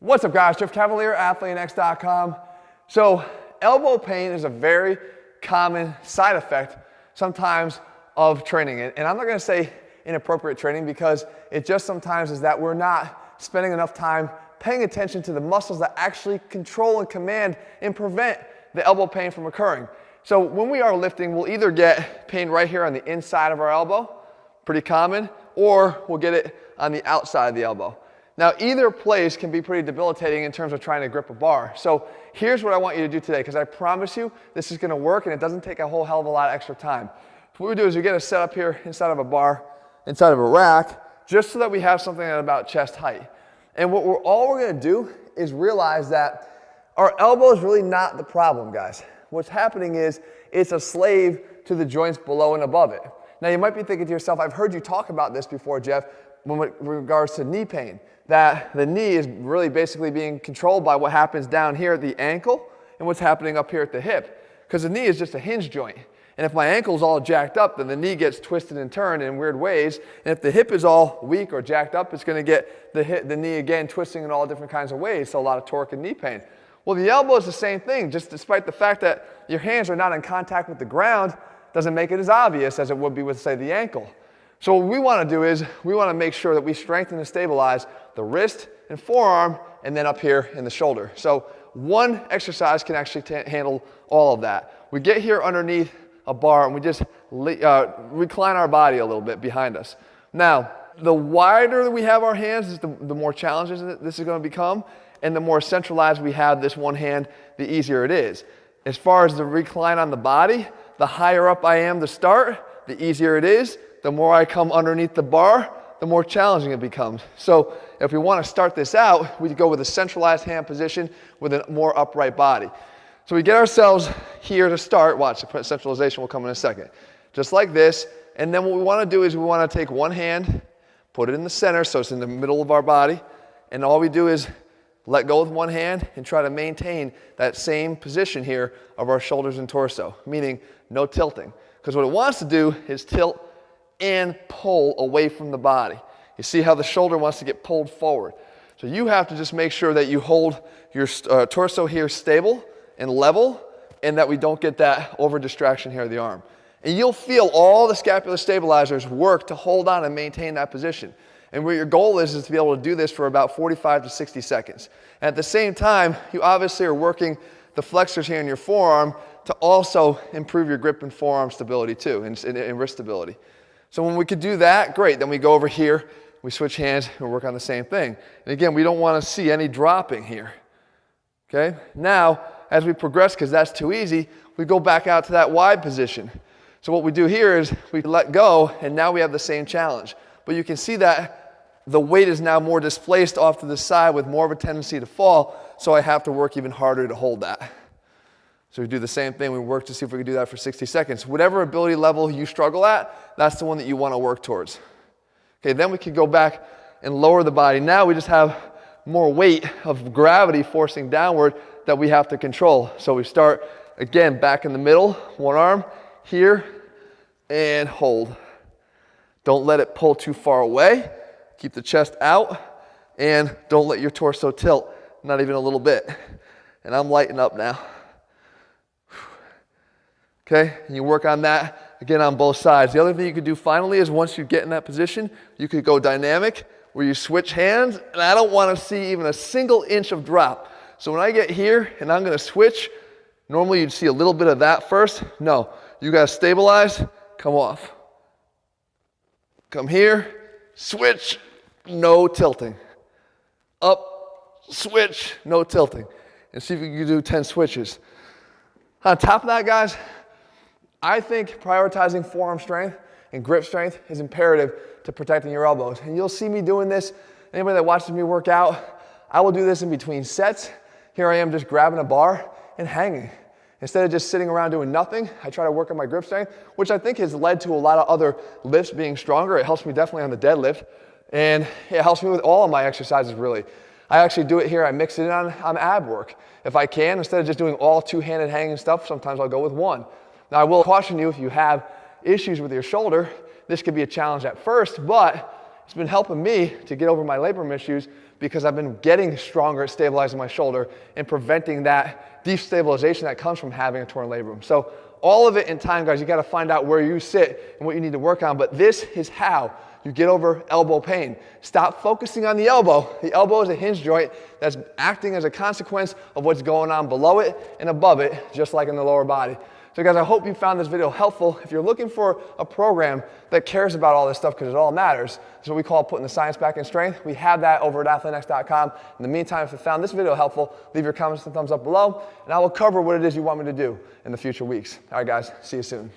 What's up, guys? Jeff Cavaliere, AthleanX.com. So elbow pain is a very common side effect sometimes of training. And I'm not going to say inappropriate training, because it just sometimes is that we're not spending enough time paying attention to the muscles that actually control and command and prevent the elbow pain from occurring. So when we are lifting, we'll either get pain right here on the inside of our elbow, pretty common, or we'll get it on the outside of the elbow. Now, either place can be pretty debilitating in terms of trying to grip a bar. So here's what I want you to do today, because I promise you this is going to work and it doesn't take a whole hell of a lot of extra time. What we do is we get a setup here inside of a bar, inside of a rack, just so that we have something at about chest height. And all we're going to do is realize that our elbow is really not the problem, guys. What's happening is it's a slave to the joints below and above it. Now, you might be thinking to yourself, I've heard you talk about this before, Jeff, with regards to knee pain, that the knee is really basically being controlled by what happens down here at the ankle and what's happening up here at the hip. Because the knee is just a hinge joint. And if my ankle's all jacked up, then the knee gets twisted and turned in weird ways. And if the hip is all weak or jacked up, it's going to get the knee again twisting in all different kinds of ways, so a lot of torque and knee pain. Well, the elbow is the same thing. Just despite the fact that your hands are not in contact with the ground, doesn't make it as obvious as it would be with, say, the ankle. So what we want to do is we want to make sure that we strengthen and stabilize the wrist and forearm, and then up here in the shoulder. So one exercise can actually handle all of that. We get here underneath a bar and we just recline our body a little bit behind us. Now, the wider we have our hands, the more challenges this is going to become, and the more centralized we have this one hand, the easier it is. As far as the recline on the body, the higher up I am to start, the easier it is. The more I come underneath the bar, the more challenging it becomes. So if we want to start this out, we go with a centralized hand position with a more upright body. So we get ourselves here to start. Watch, the centralization will come in a second. Just like this. And then what we want to do is we want to take one hand, put it in the center so it's in the middle of our body. And all we do is let go with one hand and try to maintain that same position here of our shoulders and torso, meaning no tilting. Because what it wants to do is tilt and pull away from the body. You see how the shoulder wants to get pulled forward. So you have to just make sure that you hold your torso here stable and level, and that we don't get that over distraction here of the arm. And you'll feel all the scapular stabilizers work to hold on and maintain that position. And what your goal is to be able to do this for about 45 to 60 seconds. And at the same time, you obviously are working the flexors here in your forearm to also improve your grip and forearm stability too, and wrist stability. So when we could do that, great. Then we go over here, we switch hands, and work on the same thing. And again, we don't want to see any dropping here. Okay? Now, as we progress, because that's too easy, we go back out to that wide position. So what we do here is we let go, and now we have the same challenge. But you can see that the weight is now more displaced off to the side with more of a tendency to fall, so I have to work even harder to hold that. So we do the same thing. We work to see if we can do that for 60 seconds. Whatever ability level you struggle at, that's the one that you want to work towards. Okay, then we can go back and lower the body. Now we just have more weight of gravity forcing downward that we have to control. So we start, again, back in the middle, one arm, here, and hold. Don't let it pull too far away. Keep the chest out, and don't let your torso tilt, not even a little bit. And I'm lighting up now. Okay, and you work on that, again, on both sides. The other thing you could do finally is once you get in that position, you could go dynamic, where you switch hands, and I don't want to see even a single inch of drop. So when I get here and I'm going to switch, normally you'd see a little bit of that first. No, you got to stabilize, come off. Come here, switch, no tilting. Up, switch, no tilting. And see if you can do 10 switches. On top of that, guys, I think prioritizing forearm strength and grip strength is imperative to protecting your elbows. And you'll see me doing this. Anybody that watches me work out, I will do this in between sets. Here I am just grabbing a bar and hanging. Instead of just sitting around doing nothing, I try to work on my grip strength, which I think has led to a lot of other lifts being stronger. It helps me definitely on the deadlift, and it helps me with all of my exercises, really. I actually do it here. I mix it in on ab work. If I can, instead of just doing all two-handed hanging stuff, sometimes I'll go with one. Now, I will caution you, if you have issues with your shoulder, this could be a challenge at first, but it's been helping me to get over my labrum issues because I've been getting stronger at stabilizing my shoulder and preventing that destabilization that comes from having a torn labrum. So all of it in time, guys. You got to find out where you sit and what you need to work on, but this is how you get over elbow pain. Stop focusing on the elbow. The elbow is a hinge joint that's acting as a consequence of what's going on below it and above it, just like in the lower body. So guys, I hope you found this video helpful. If you're looking for a program that cares about all this stuff because it all matters, that's what we call putting the science back in strength. We have that over at athleanx.com. In the meantime, if you found this video helpful, leave your comments and thumbs up below, and I will cover what it is you want me to do in the future weeks. All right, guys, see you soon.